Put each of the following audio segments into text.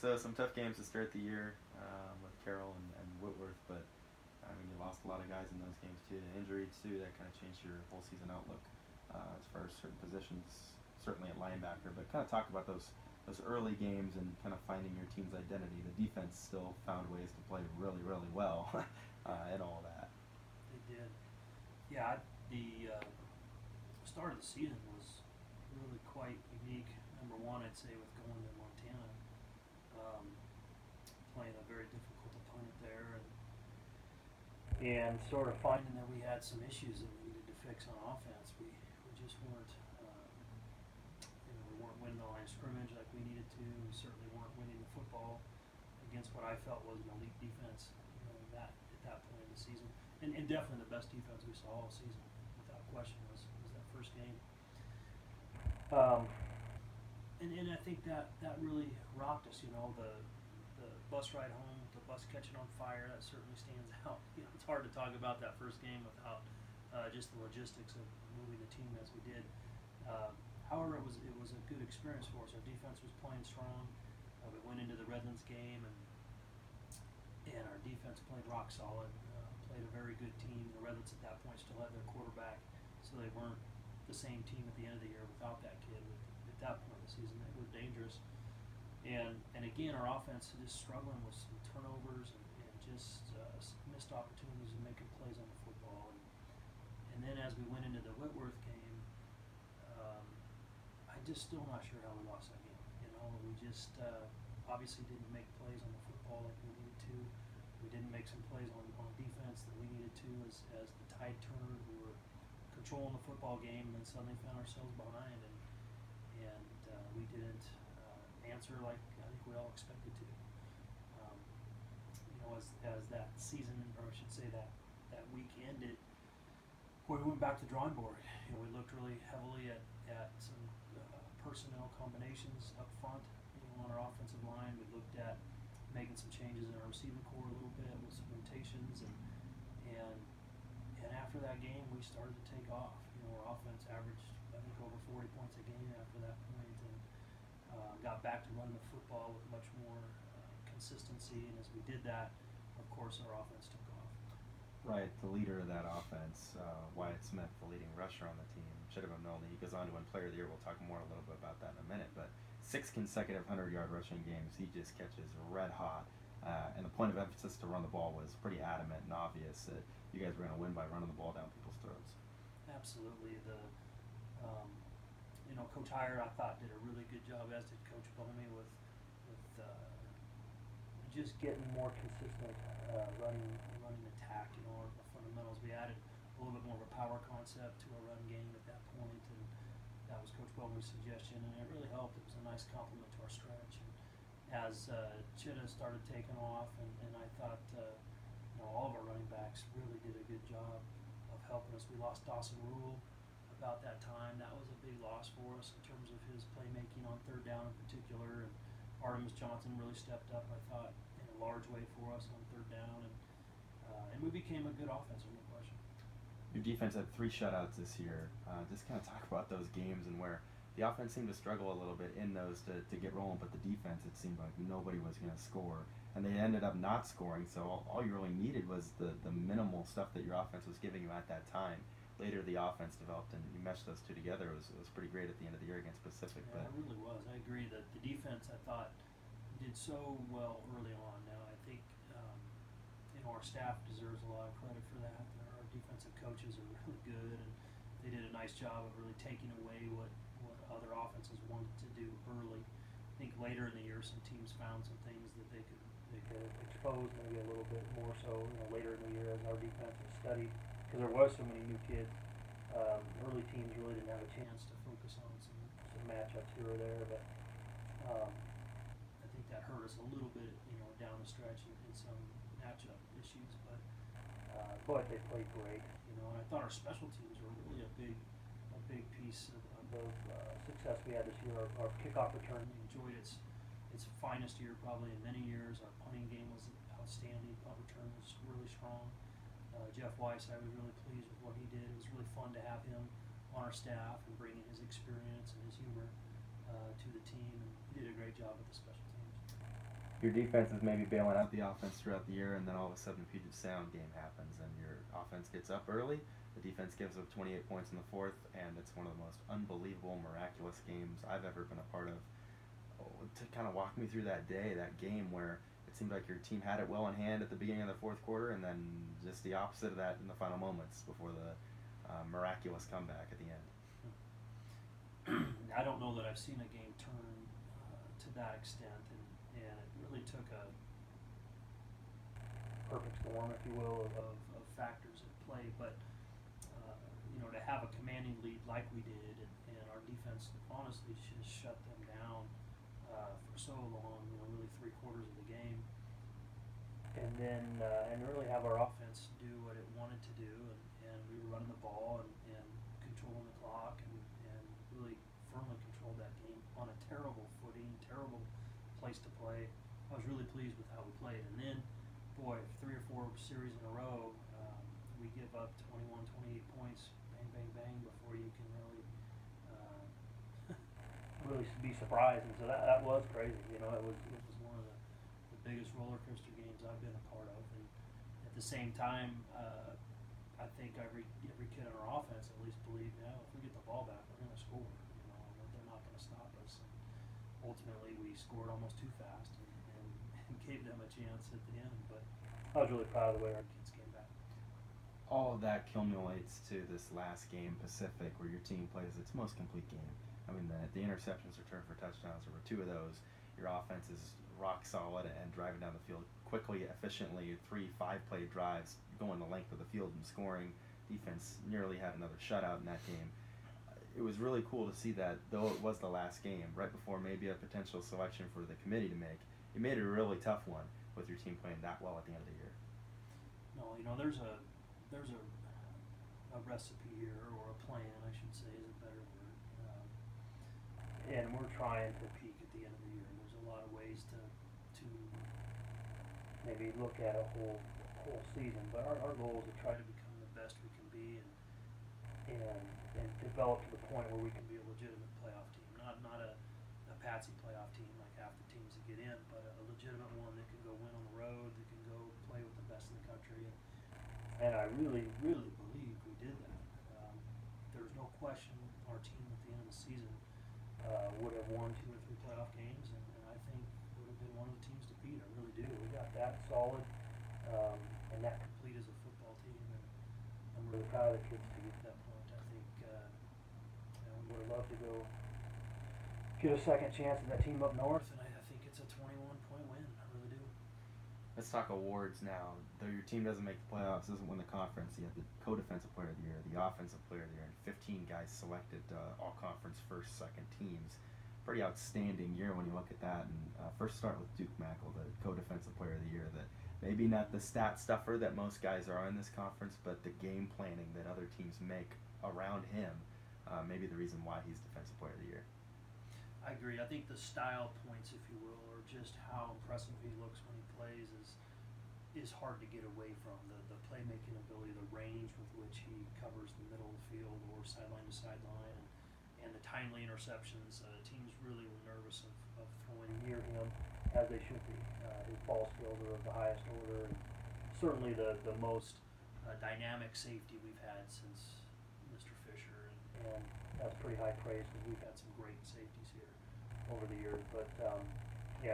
So some tough games to start the year with Carroll and Whitworth, but I mean you lost a lot of guys in those games too. The injury too that kind of changed your whole season outlook as far as certain positions, certainly at linebacker. But kind of talk about those early games and kind of finding your team's identity. The defense still found ways to play really well and all that. They did. Yeah, the start of the season was really quite unique. Number one, I'd say, with going to Montana, playing a very difficult opponent there, and sort of finding that we had some issues that we needed to fix on offense. We just weren't, we weren't winning the line of scrimmage like we needed to. We certainly weren't winning the football against what I felt was an elite defense. That at that point in the season, and definitely the best defense we saw all season, without question, was that first game. And I think that really rocked us. The bus ride home, the bus catching on fire, that certainly stands out. It's hard to talk about that first game without just the logistics of moving the team as we did. However, it was a good experience for us. Our defense was playing strong. We went into the Redlands game and our defense played rock solid. Played a very good team. The Redlands at that point still had their quarterback, so they weren't the same team at the end of the year without that kid. At that point in the season, they were dangerous. And again, our offense is struggling with some turnovers and just missed opportunities of making plays on the football. And then as we went into the Whitworth game, I'm just still not sure how we lost that game. We just obviously didn't make plays on the football like we needed to. We didn't make some plays on defense that we needed to as the tide turned. We were controlling the football game and then suddenly found ourselves behind, and we didn't answer like I think we all expected to. As that season, or I should say that week ended, we went back to the drawing board. We looked really heavily at some personnel combinations up front on our offensive line. We looked at making some changes in our receiving core a little bit with some rotations, and after that game, we started to take off. Our offense averaged, I think, over 40 points a game after that point, and got back to running the football with much more consistency. And as we did that, of course, our offense took off. Right, the leader of that offense, Wyatt Smith, the leading rusher on the team, Chidham Milne. He goes on to win Player of the Year. We'll talk more a little bit about that in a minute. But 6 consecutive 100-yard rushing games, he just catches red hot. And the point of emphasis to run the ball was pretty adamant and obvious that you guys were going to win by running the ball down people's throats. Absolutely. Coach Heyer, I thought, did a really good job, as did Coach Bowman, with just getting more consistent running attack. The fundamentals. We added a little bit more of a power concept to our run game at that point, and that was Coach Bowman's suggestion, and it really helped. It was a nice compliment to our stretch. And as Chidham started taking off, and I thought all of our running backs really did a good job of helping us. We lost Dawson Rule about that time. That was a big loss for us in terms of his playmaking on third down in particular. And Artemis Johnson really stepped up, I thought, in a large way for us on third down. And we became a good offense, no question. Your defense had 3 shutouts this year. Just kind of talk about those games and where the offense seemed to struggle a little bit in those to get rolling, but the defense, it seemed like nobody was going to score. And they ended up not scoring, so all you really needed was the minimal stuff that your offense was giving you at that time. Later, the offense developed, and you meshed those two together. It was pretty great at the end of the year against Pacific. Yeah, it really was. I agree that the defense, I thought, did so well early on. Now, I think our staff deserves a lot of credit for that. Our defensive coaches are really good, and they did a nice job of really taking away what other offenses wanted to do early. I think later in the year, some teams found some things that they could expose maybe a little bit more so. Later in the year, as our defense was studied, because there was so many new kids. Early teams really didn't have a chance to focus on some matchups here or there, but I think that hurt us a little bit, down the stretch in some matchup issues. But they played great, and I thought our special teams were really a big piece of the success we had this year. Our kickoff return enjoyed its finest year probably in many years. Our punting game was outstanding. Punt return was really strong. Jeff Weiss, I was really pleased with what he did. It was really fun to have him on our staff and bringing his experience and his humor to the team, and he did a great job with the special teams. your defense is maybe bailing out the offense throughout the year, and then all of a sudden Puget Sound game happens, and your offense gets up early. The defense gives up 28 points in the fourth, and it's one of the most unbelievable, miraculous games I've ever been a part of. Oh, to kind of walk me through that day, that game where it seemed like your team had it well in hand at the beginning of the fourth quarter, and then just the opposite of that in the final moments before the miraculous comeback at the end. I don't know that I've seen a game turn to that extent, and it really took a perfect storm, if you will, of factors at play. But to have a commanding lead like we did, and our defense honestly just shut them down for so long, really 3/4 of the game, and then really have our offense do what it wanted to do, and we were running the ball and controlling the clock, and really firmly controlled that game on a terrible footing, terrible place to play. I was really pleased with how we played, and then, boy, 3 or 4 series in a row, we give up 21, 28 points, bang, bang, bang, before you can really really be surprised. And so that was crazy. It was one of the biggest roller coaster games I've been a part of. And at the same time, I think every kid on our offense at least believed, if we get the ball back, we're going to score. They're not going to stop us. And ultimately, we scored almost too fast and gave them a chance at the end. But I was really proud of the way our kids came back. All of that culminates to this last game, Pacific, where your team plays its most complete game. I mean, the interceptions returned for touchdowns. There were 2 of those. Your offense is rock solid and driving down the field quickly, efficiently. 3 5-play drives going the length of the field and scoring. Defense nearly had another shutout in that game. It was really cool to see that, though it was the last game, right before maybe a potential selection for the committee to make. It made it a really tough one with your team playing that well at the end of the year. No, there's a recipe here, or a plan, I should say, is a better word. And we're trying to peak at the end of the year. There's a lot of ways to maybe look at a whole season, but our goal is to try to become the best we can be, and develop to the point where we can be a legitimate playoff team, not a patsy playoff team like half the teams that get in, but a legitimate one that can go win on the road, that can go play with the best in the country. And I really, really believe we did that. There's no question our team at the end of the season would have won 2 or 3 playoff games, and I think would have been one of the teams to beat. I really do. We got that solid and that complete as a football team, and I'm really proud of the kids to get to that point. I think we would have loved to go get a second chance at that team up north, and I think it's a 21-point win. I really do. Let's talk awards now. Though your team doesn't make the playoffs, doesn't win the conference, you have the co-defensive player of the year, the offensive player of the year, and 15 guys selected all-conference first, second teams. Pretty outstanding year when you look at that. And first start with Duke Mackel, the co-defensive player of the year, that maybe not the stat stuffer that most guys are in this conference, but the game planning that other teams make around him, maybe the reason why he's defensive player of the year. I agree. I think the style points, if you will, or just how impressive he looks when he plays is hard to get away from. The playmaking ability, the range with which he covers the middle of the field or sideline to sideline, and the timely interceptions. Teams really were nervous of throwing near him, as they should be. His ball skills are of the highest order, and certainly the most dynamic safety we've had since Mr. Fisher, and that's pretty high praise because we've had some great safeties here over the years. But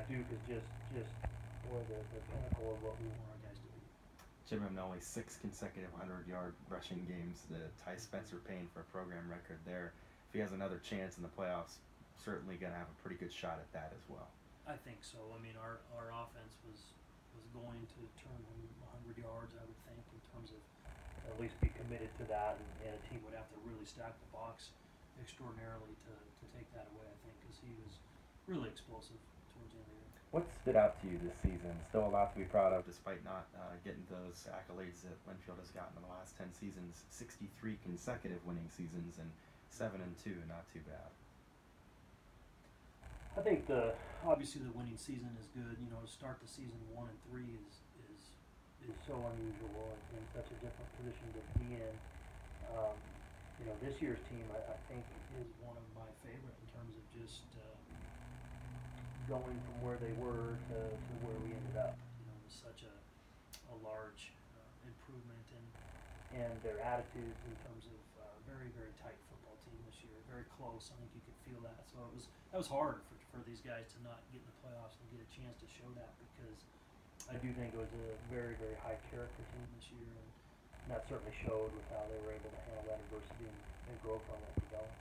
Duke is just boy, the pinnacle of what we want our guys to be. Jim Ramnoli, 6 consecutive 100-yard rushing games to tie Spencer Payne for a program record there. If he has another chance in the playoffs, certainly going to have a pretty good shot at that as well. I think so. I mean, our offense was going to turn 100 yards, I would think, in terms of at least be committed to that, and a team would have to really stack the box extraordinarily to take that away, I think, because he was really explosive towards the end of the year. What stood out to you this season? Still a lot to be proud of, despite not getting those accolades that Linfield has gotten in the last 10 seasons. 63 consecutive winning seasons and 7-2, not too bad. I think obviously the winning season is good. To start the season 1-3 is so unusual and such a different position to be in. This year's team I think is one of my favorite in terms of just going from where they were to up. You know, it was such a large improvement and their attitudes in terms of very, very tight football team this year, very close. I think you could feel that. So that was hard for these guys to not get in the playoffs and get a chance to show that, because I do think it was a very, very high character team this year, and that certainly showed with how they were able to handle that adversity and grow from it and develop.